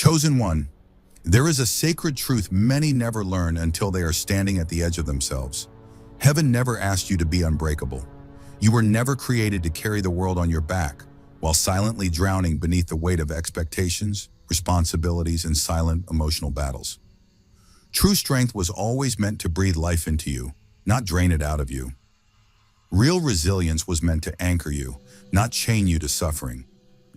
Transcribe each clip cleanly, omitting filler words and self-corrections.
Chosen one, there is a sacred truth many never learn until they are standing at the edge of themselves. Heaven never asked you to be unbreakable. You were never created to carry the world on your back while silently drowning beneath the weight of expectations, responsibilities, and silent emotional battles. True strength was always meant to breathe life into you, not drain it out of you. Real resilience was meant to anchor you, not chain you to suffering.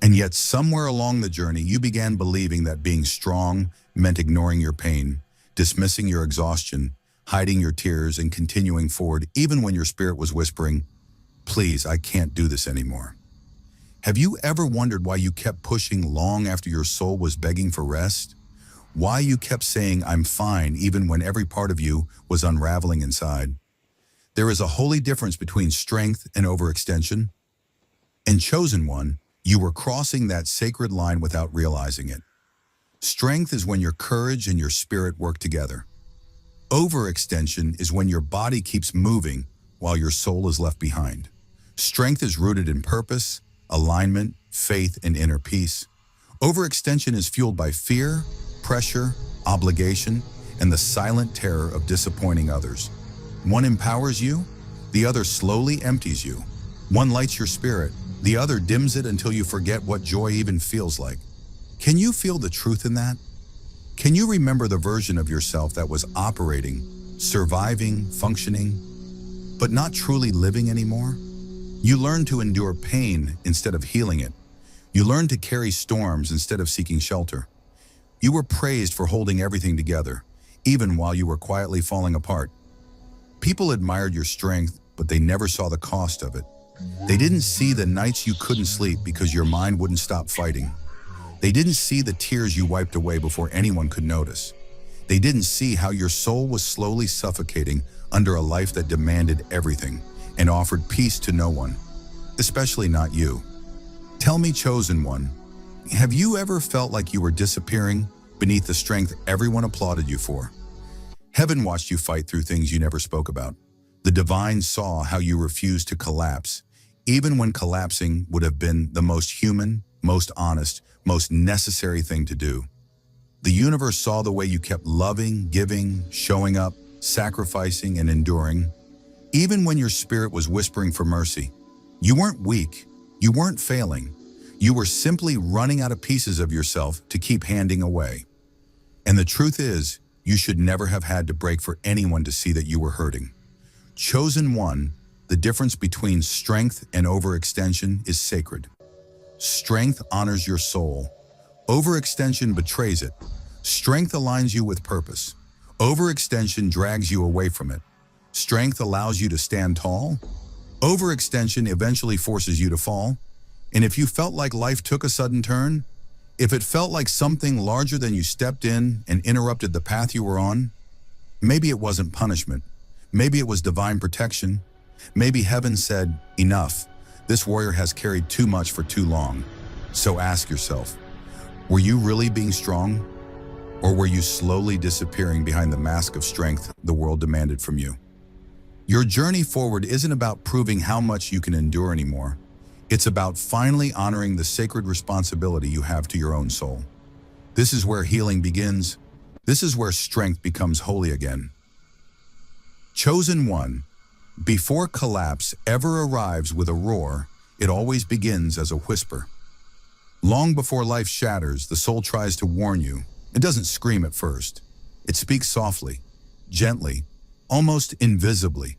And yet somewhere along the journey, you began believing that being strong meant ignoring your pain, dismissing your exhaustion, hiding your tears, and continuing forward even when your spirit was whispering, "Please, I can't do this anymore." Have you ever wondered why you kept pushing long after your soul was begging for rest? Why you kept saying, "I'm fine," even when every part of you was unraveling inside? There is a holy difference between strength and overextension. And chosen one, you were crossing that sacred line without realizing it. Strength is when your courage and your spirit work together. Overextension is when your body keeps moving while your soul is left behind. Strength is rooted in purpose, alignment, faith, and inner peace. Overextension is fueled by fear, pressure, obligation, and the silent terror of disappointing others. One empowers you, the other slowly empties you. One lights your spirit, the other dims it until you forget what joy even feels like. Can you feel the truth in that? Can you remember the version of yourself that was operating, surviving, functioning, but not truly living anymore? You learned to endure pain instead of healing it. You learned to carry storms instead of seeking shelter. You were praised for holding everything together, even while you were quietly falling apart. People admired your strength, but they never saw the cost of it. They didn't see the nights you couldn't sleep because your mind wouldn't stop fighting. They didn't see the tears you wiped away before anyone could notice. They didn't see how your soul was slowly suffocating under a life that demanded everything and offered peace to no one, especially not you. Tell me, chosen one, have you ever felt like you were disappearing beneath the strength everyone applauded you for? Heaven watched you fight through things you never spoke about. The divine saw how you refused to collapse, even when collapsing would have been the most human, most honest, most necessary thing to do. The universe saw the way you kept loving, giving, showing up, sacrificing, and enduring, even when your spirit was whispering for mercy. You weren't weak. You weren't failing. You were simply running out of pieces of yourself to keep handing away. And the truth is, you should never have had to break for anyone to see that you were hurting. Chosen one, the difference between strength and overextension is sacred. Strength honors your soul. Overextension betrays it. Strength aligns you with purpose. Overextension drags you away from it. Strength allows you to stand tall. Overextension eventually forces you to fall. And if you felt like life took a sudden turn, if it felt like something larger than you stepped in and interrupted the path you were on, maybe it wasn't punishment. Maybe it was divine protection. Maybe heaven said, "Enough. This warrior has carried too much for too long." So ask yourself, were you really being strong? Or were you slowly disappearing behind the mask of strength the world demanded from you? Your journey forward isn't about proving how much you can endure anymore. It's about finally honoring the sacred responsibility you have to your own soul. This is where healing begins. This is where strength becomes holy again. Chosen one, before collapse ever arrives with a roar, it always begins as a whisper. Long before life shatters, the soul tries to warn you. It doesn't scream at first. It speaks softly, gently, almost invisibly.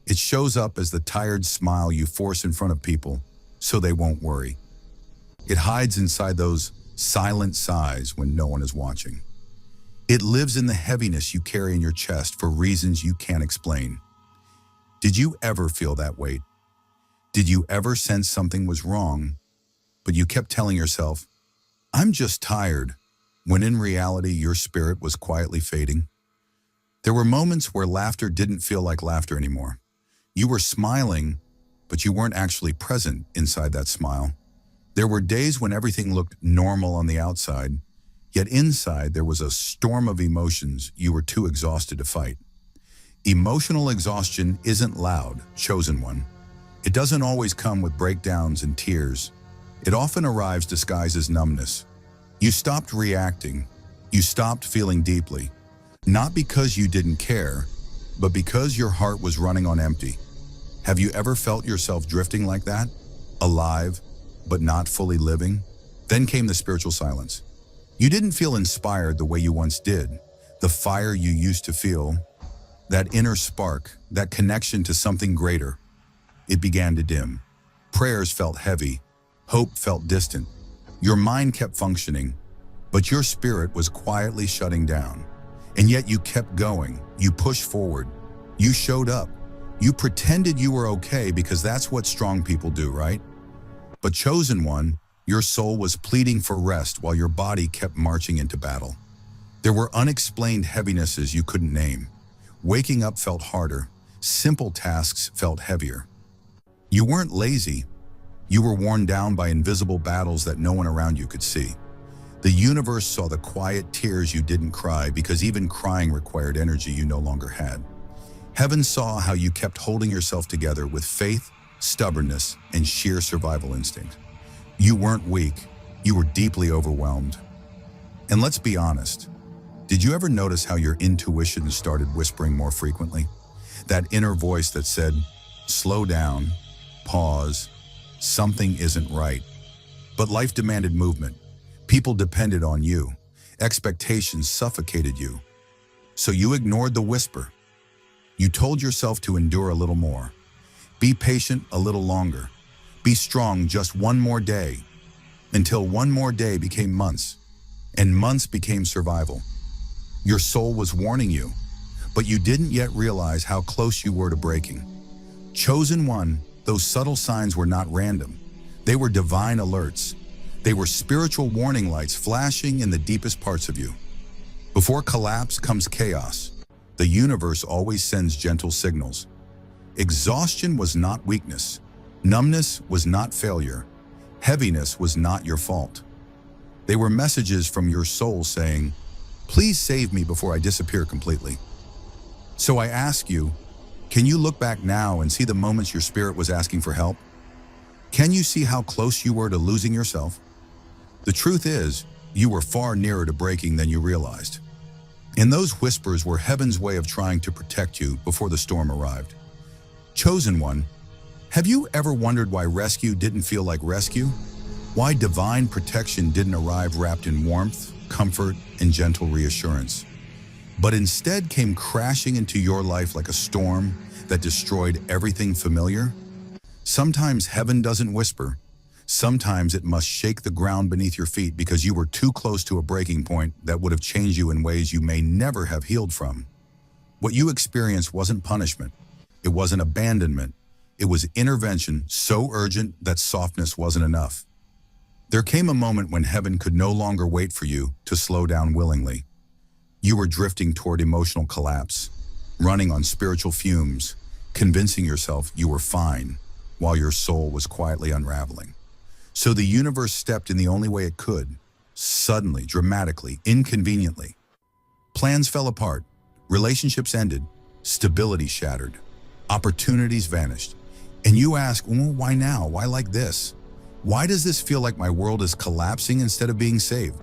It shows up as the tired smile you force in front of people so they won't worry. It hides inside those silent sighs when no one is watching. It lives in the heaviness you carry in your chest for reasons you can't explain. Did you ever feel that weight? Did you ever sense something was wrong, but you kept telling yourself, "I'm just tired," when in reality your spirit was quietly fading? There were moments where laughter didn't feel like laughter anymore. You were smiling, but you weren't actually present inside that smile. There were days when everything looked normal on the outside, yet inside there was a storm of emotions you were too exhausted to fight. Emotional exhaustion isn't loud, chosen one. It doesn't always come with breakdowns and tears. It often arrives disguised as numbness. You stopped reacting. You stopped feeling deeply. Not because you didn't care, but because your heart was running on empty. Have you ever felt yourself drifting like that? Alive, but not fully living? Then came the spiritual silence. You didn't feel inspired the way you once did. The fire you used to feel, that inner spark, that connection to something greater, it began to dim. Prayers felt heavy. Hope felt distant. Your mind kept functioning, but your spirit was quietly shutting down. And yet you kept going. You pushed forward. You showed up. You pretended you were okay because that's what strong people do, right? But chosen one, your soul was pleading for rest while your body kept marching into battle. There were unexplained heavinesses you couldn't name. Waking up felt harder. Simple tasks felt heavier. You weren't lazy. You were worn down by invisible battles that no one around you could see. The universe saw the quiet tears you didn't cry because even crying required energy you no longer had. Heaven saw how you kept holding yourself together with faith, stubbornness, and sheer survival instinct. You weren't weak. You were deeply overwhelmed. And let's be honest, did you ever notice how your intuition started whispering more frequently? That inner voice that said, slow down, pause, something isn't right. But life demanded movement. People depended on you. Expectations suffocated you. So you ignored the whisper. You told yourself to endure a little more. Be patient a little longer. Be strong just one more day. Until one more day became months. And months became survival. Your soul was warning you, but you didn't yet realize how close you were to breaking. Chosen one, those subtle signs were not random. They were divine alerts. They were spiritual warning lights flashing in the deepest parts of you. Before collapse comes chaos. The universe always sends gentle signals. Exhaustion was not weakness. Numbness was not failure. Heaviness was not your fault. They were messages from your soul saying, please save me before I disappear completely. So I ask you, can you look back now and see the moments your spirit was asking for help? Can you see how close you were to losing yourself? The truth is, you were far nearer to breaking than you realized. And those whispers were heaven's way of trying to protect you before the storm arrived. Chosen one, have you ever wondered why rescue didn't feel like rescue? Why divine protection didn't arrive wrapped in warmth, comfort, and gentle reassurance, but instead came crashing into your life like a storm that destroyed everything familiar? Sometimes heaven doesn't whisper. Sometimes it must shake the ground beneath your feet because you were too close to a breaking point that would have changed you in ways you may never have healed from. What you experienced wasn't punishment. It wasn't abandonment. It was intervention so urgent that softness wasn't enough. There came a moment when heaven could no longer wait for you to slow down willingly. You were drifting toward emotional collapse, running on spiritual fumes, convincing yourself you were fine while your soul was quietly unraveling. So the universe stepped in the only way it could, suddenly, dramatically, inconveniently. Plans fell apart, relationships ended, stability shattered, opportunities vanished. And you ask, well, why now? Why like this? Why does this feel like my world is collapsing instead of being saved?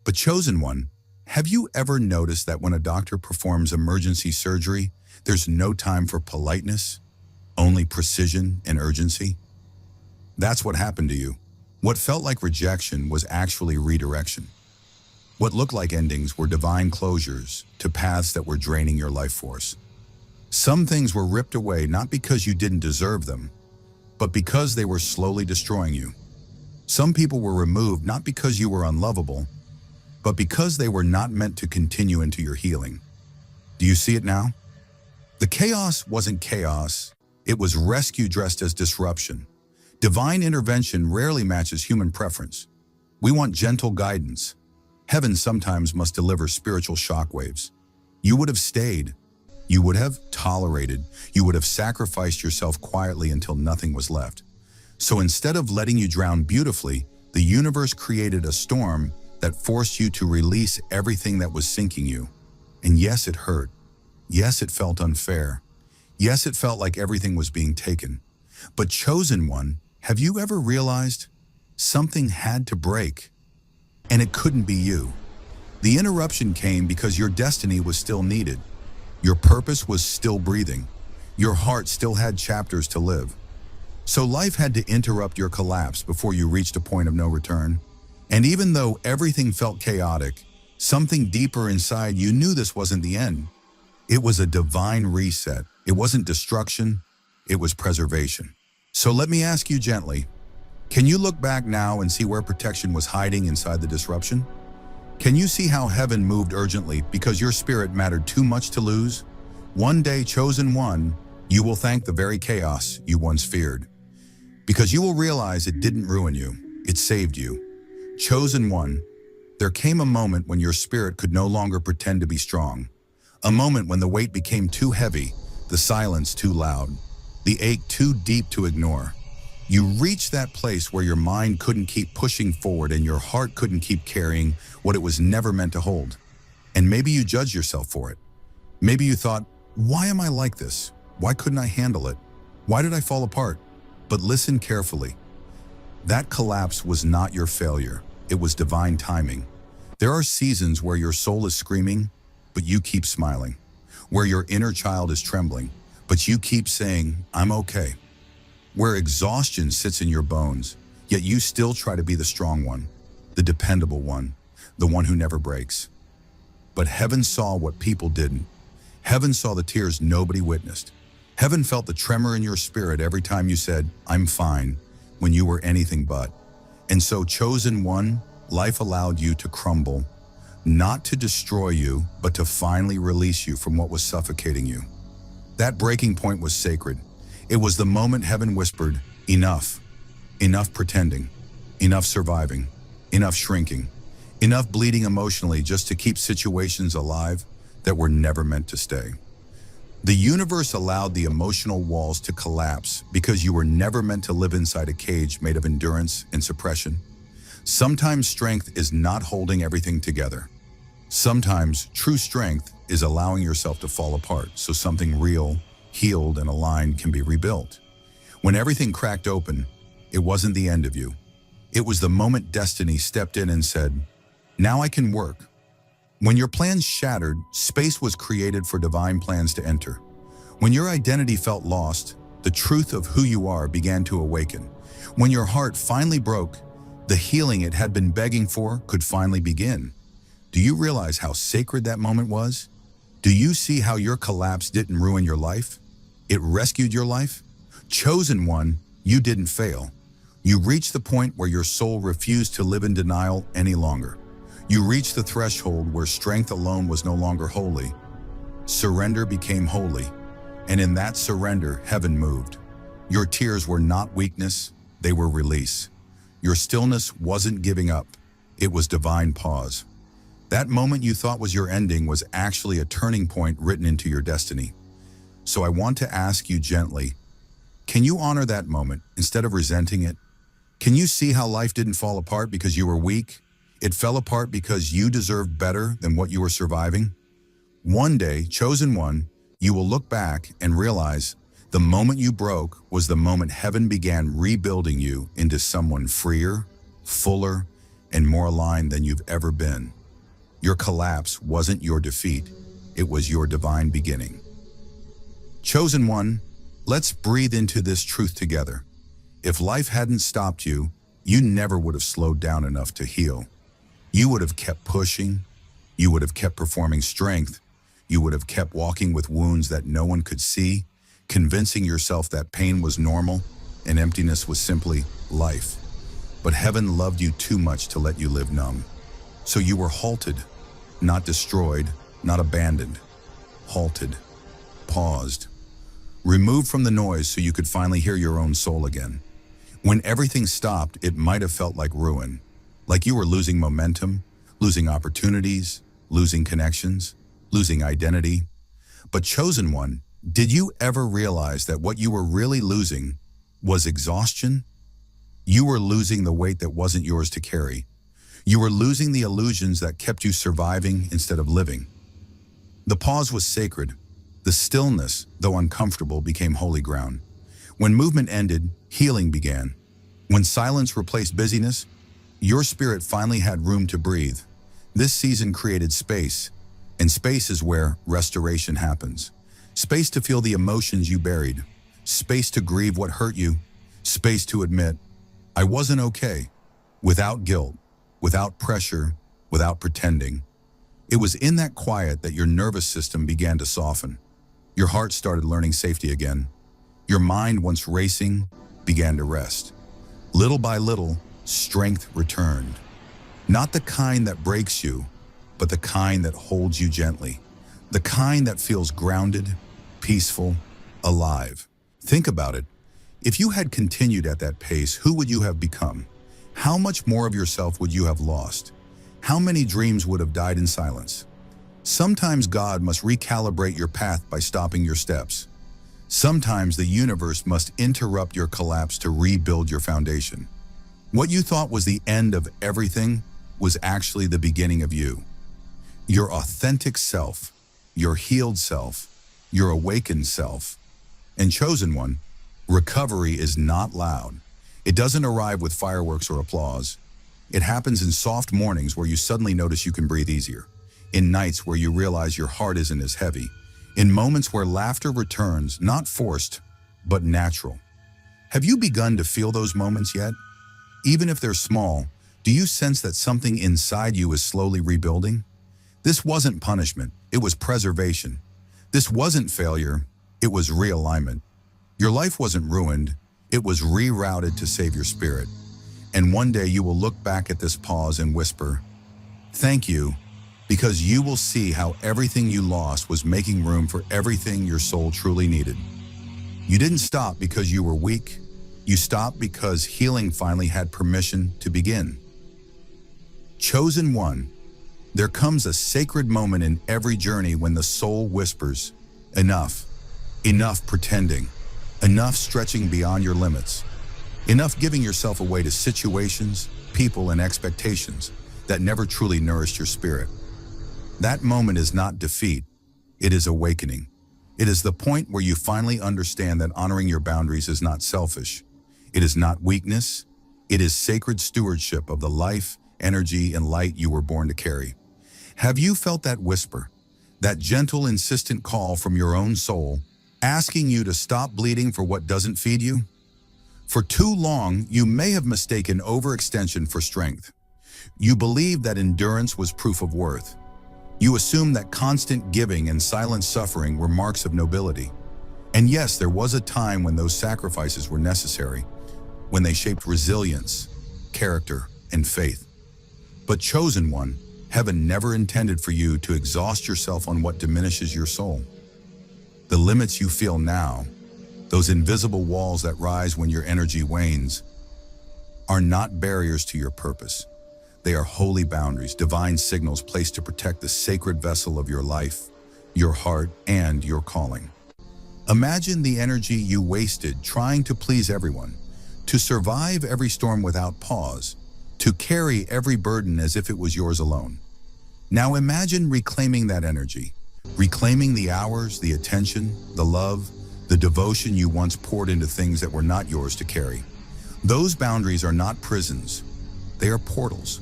But chosen one, have you ever noticed that when a doctor performs emergency surgery, there's no time for politeness, only precision and urgency? That's what happened to you. What felt like rejection was actually redirection. What looked like endings were divine closures to paths that were draining your life force. Some things were ripped away not because you didn't deserve them, but because they were slowly destroying you. Some people were removed not because you were unlovable, but because they were not meant to continue into your healing. Do you see it now? The chaos wasn't chaos. It was rescue dressed as disruption. Divine intervention rarely matches human preference. We want gentle guidance. Heaven sometimes must deliver spiritual shockwaves. You would have stayed. You would have tolerated. You would have sacrificed yourself quietly until nothing was left. So instead of letting you drown beautifully, the universe created a storm that forced you to release everything that was sinking you. And yes, it hurt. Yes, it felt unfair. Yes, it felt like everything was being taken. But chosen one, have you ever realized something had to break? and it couldn't be you. The interruption came because your destiny was still needed. Your purpose was still breathing. Your heart still had chapters to live. So life had to interrupt your collapse before you reached a point of no return. And even though everything felt chaotic, something deeper inside you knew this wasn't the end. It was a divine reset. It wasn't destruction, it was preservation. So let me ask you gently, can you look back now and see where protection was hiding inside the disruption? Can you see how heaven moved urgently because your spirit mattered too much to lose? One day, chosen one, you will thank the very chaos you once feared. Because you will realize it didn't ruin you, it saved you. Chosen one, there came a moment when your spirit could no longer pretend to be strong. A moment when the weight became too heavy, the silence too loud, the ache too deep to ignore. You reached that place where your mind couldn't keep pushing forward and your heart couldn't keep carrying what it was never meant to hold. And maybe you judged yourself for it. Maybe you thought, why am I like this? Why couldn't I handle it? Why did I fall apart? But listen carefully. That collapse was not your failure. It was divine timing. There are seasons where your soul is screaming, but you keep smiling. Where your inner child is trembling, but you keep saying, I'm okay. Where exhaustion sits in your bones, yet you still try to be the strong one, the dependable one, the one who never breaks. But heaven saw what people didn't. Heaven saw the tears nobody witnessed. Heaven felt the tremor in your spirit every time you said, I'm fine, when you were anything but. And so, chosen one, life allowed you to crumble, not to destroy you, but to finally release you from what was suffocating you. That breaking point was sacred. It was the moment heaven whispered, enough. Enough pretending. Enough surviving. Enough shrinking. Enough bleeding emotionally just to keep situations alive that were never meant to stay. The universe allowed the emotional walls to collapse because you were never meant to live inside a cage made of endurance and suppression. Sometimes strength is not holding everything together. Sometimes true strength is allowing yourself to fall apart so something real, healed, and aligned can be rebuilt. When everything cracked open, it wasn't the end of you. It was the moment destiny stepped in and said, now I can work. When your plans shattered, space was created for divine plans to enter. When your identity felt lost, the truth of who you are began to awaken. When your heart finally broke, the healing it had been begging for could finally begin. Do you realize how sacred that moment was? Do you see how your collapse didn't ruin your life? It rescued your life? Chosen one, you didn't fail. You reached the point where your soul refused to live in denial any longer. You reached the threshold where strength alone was no longer holy. Surrender became holy, and in that surrender, heaven moved. Your tears were not weakness, they were release. Your stillness wasn't giving up, it was divine pause. That moment you thought was your ending was actually a turning point written into your destiny. So I want to ask you gently, can you honor that moment instead of resenting it? Can you see how life didn't fall apart because you were weak? It fell apart because you deserved better than what you were surviving? One day, chosen one, you will look back and realize the moment you broke was the moment heaven began rebuilding you into someone freer, fuller, and more aligned than you've ever been. Your collapse wasn't your defeat, it was your divine beginning. Chosen one, let's breathe into this truth together. If life hadn't stopped you, you never would have slowed down enough to heal. You would have kept pushing, you would have kept performing strength, you would have kept walking with wounds that no one could see, convincing yourself that pain was normal and emptiness was simply life. But heaven loved you too much to let you live numb. So you were halted, not destroyed, not abandoned. Halted, paused, removed from the noise so you could finally hear your own soul again. When everything stopped, it might have felt like ruin, like you were losing momentum, losing opportunities, losing connections, losing identity. But chosen one, did you ever realize that what you were really losing was exhaustion? You were losing the weight that wasn't yours to carry. You were losing the illusions that kept you surviving instead of living. The pause was sacred. The stillness, though uncomfortable, became holy ground. When movement ended, healing began. When silence replaced busyness, Your spirit finally had room to breathe. This season created space, and space is where restoration happens. Space to feel the emotions you buried, space to grieve what hurt you, space to admit, I wasn't okay, without guilt, without pressure, without pretending. It was in that quiet that your nervous system began to soften. Your heart started learning safety again. Your mind, once racing, began to rest. Little by little, strength returned. Not the kind that breaks you, but the kind that holds you gently. The kind that feels grounded, peaceful, alive. Think about it. If you had continued at that pace, who would you have become? How much more of yourself would you have lost? How many dreams would have died in silence? Sometimes God must recalibrate your path by stopping your steps. Sometimes the universe must interrupt your collapse to rebuild your foundation. What you thought was the end of everything was actually the beginning of you. Your authentic self, your healed self, your awakened self. And chosen one, recovery is not loud. It doesn't arrive with fireworks or applause. It happens in soft mornings where you suddenly notice you can breathe easier, in nights where you realize your heart isn't as heavy, in moments where laughter returns, not forced, but natural. Have you begun to feel those moments yet? Even if they're small, do you sense that something inside you is slowly rebuilding? This wasn't punishment, it was preservation. This wasn't failure, it was realignment. Your life wasn't ruined, it was rerouted to save your spirit. And one day you will look back at this pause and whisper, thank you, because you will see how everything you lost was making room for everything your soul truly needed. You didn't stop because you were weak. You stopped because healing finally had permission to begin. Chosen one, there comes a sacred moment in every journey when the soul whispers, enough, enough pretending, enough stretching beyond your limits, enough giving yourself away to situations, people, and expectations that never truly nourished your spirit. That moment is not defeat, it is awakening. It is the point where you finally understand that honoring your boundaries is not selfish. It is not weakness, it is sacred stewardship of the life, energy, and light you were born to carry. Have you felt that whisper, that gentle, insistent call from your own soul, asking you to stop bleeding for what doesn't feed you? For too long, you may have mistaken overextension for strength. You believed that endurance was proof of worth. You assumed that constant giving and silent suffering were marks of nobility. And yes, there was a time when those sacrifices were necessary, when they shaped resilience, character, and faith. But chosen one, heaven never intended for you to exhaust yourself on what diminishes your soul. The limits you feel now, those invisible walls that rise when your energy wanes, are not barriers to your purpose. They are holy boundaries, divine signals placed to protect the sacred vessel of your life, your heart, and your calling. Imagine the energy you wasted trying to please everyone, to survive every storm without pause, to carry every burden as if it was yours alone. Now imagine reclaiming that energy, reclaiming the hours, the attention, the love, the devotion you once poured into things that were not yours to carry. Those boundaries are not prisons, they are portals.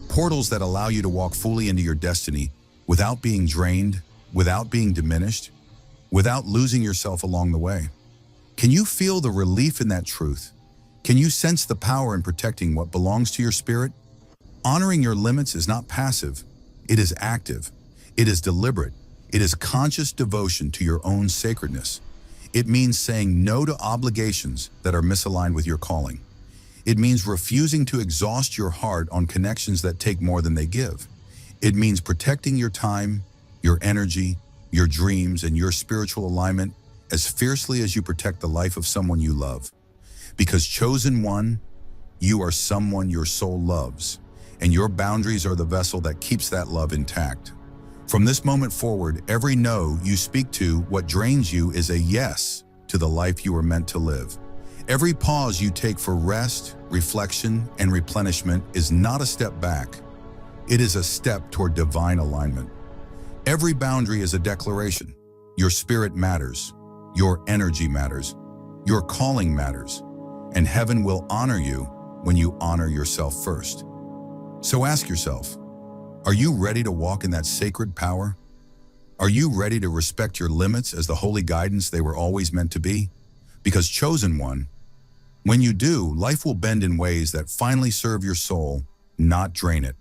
Portals that allow you to walk fully into your destiny without being drained, without being diminished, without losing yourself along the way. Can you feel the relief in that truth? Can you sense the power in protecting what belongs to your spirit? Honoring your limits is not passive, it is active, it is deliberate, it is conscious devotion to your own sacredness. It means saying no to obligations that are misaligned with your calling. It means refusing to exhaust your heart on connections that take more than they give. It means protecting your time, your energy, your dreams, and your spiritual alignment as fiercely as you protect the life of someone you love. Because chosen one, you are someone your soul loves, and your boundaries are the vessel that keeps that love intact. From this moment forward, every no you speak to what drains you is a yes to the life you were meant to live. Every pause you take for rest, reflection, and replenishment is not a step back. It is a step toward divine alignment. Every boundary is a declaration. Your spirit matters. Your energy matters. Your calling matters. And heaven will honor you when you honor yourself first. So ask yourself, are you ready to walk in that sacred power? Are you ready to respect your limits as the holy guidance they were always meant to be? Because chosen one, when you do, life will bend in ways that finally serve your soul, not drain it.